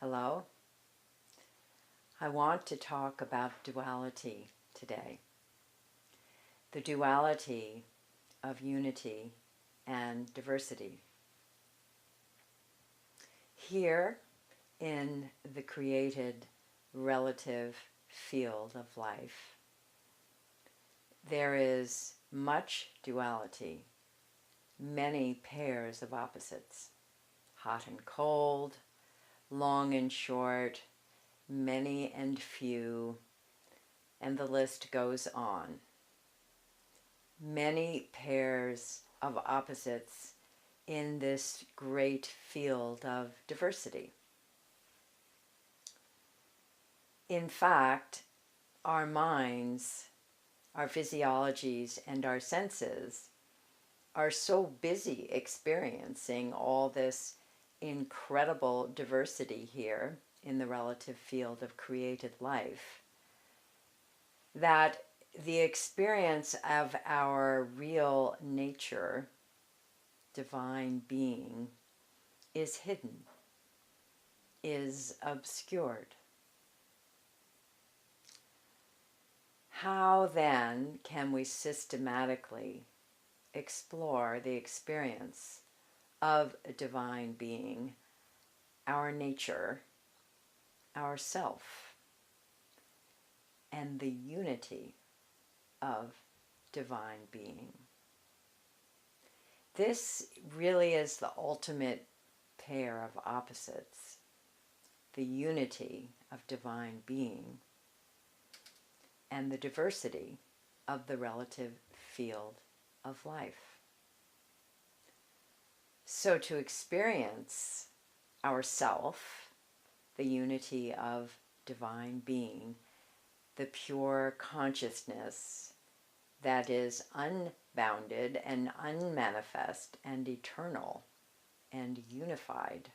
Hello. I want to talk about duality today. The duality of unity and diversity. Here in the created relative field of life, there is much duality, many pairs of opposites, hot and cold, long and short, many and few, and the list goes on. Many pairs of opposites in this great field of diversity. In fact, our minds, our physiologies, and our senses are so busy experiencing all this incredible diversity here in the relative field of created life that the experience of our real nature, divine being, is hidden, is obscured. How then can we systematically explore the experience of a divine being, our nature, our self, and the unity of divine being? This really is the ultimate pair of opposites, the unity of divine being and the diversity of the relative field of life. So to experience ourself, the unity of divine being, the pure consciousness that is unbounded and unmanifest and eternal and unified,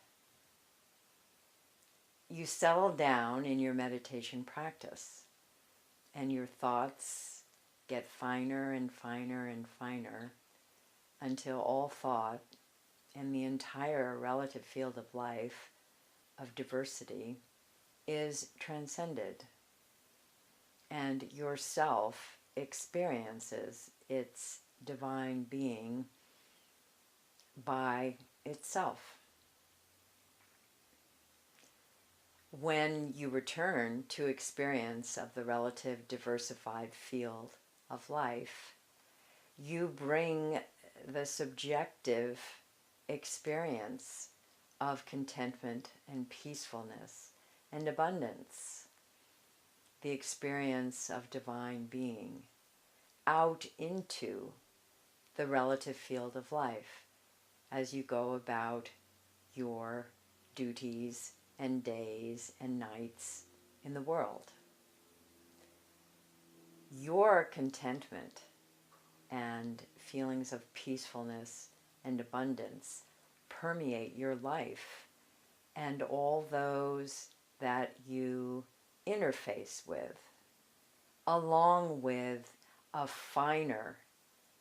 you settle down in your meditation practice and your thoughts get finer and finer and finer until all thought and the entire relative field of life of diversity is transcended, and yourself experiences its divine being by itself. When you return to experience of the relative diversified field of life, you bring the subjective experience of contentment and peacefulness and abundance, the experience of divine being, out into the relative field of life as you go about your duties and days and nights in the world. Your contentment and feelings of peacefulness and abundance permeate your life and all those that you interface with, along with a finer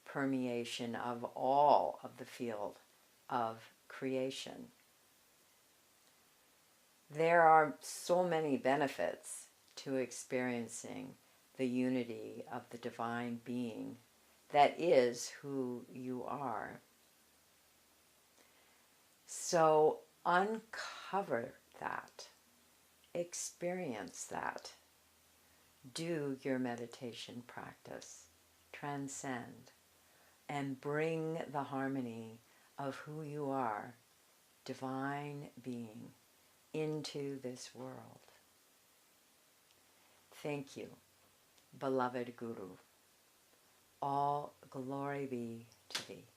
permeation of all of the field of creation. There are so many benefits to experiencing the unity of the divine being that is who you are. So uncover that, experience that, do your meditation practice, transcend, and bring the harmony of who you are, divine being, into this world. Thank you, beloved Guru. All glory be to thee.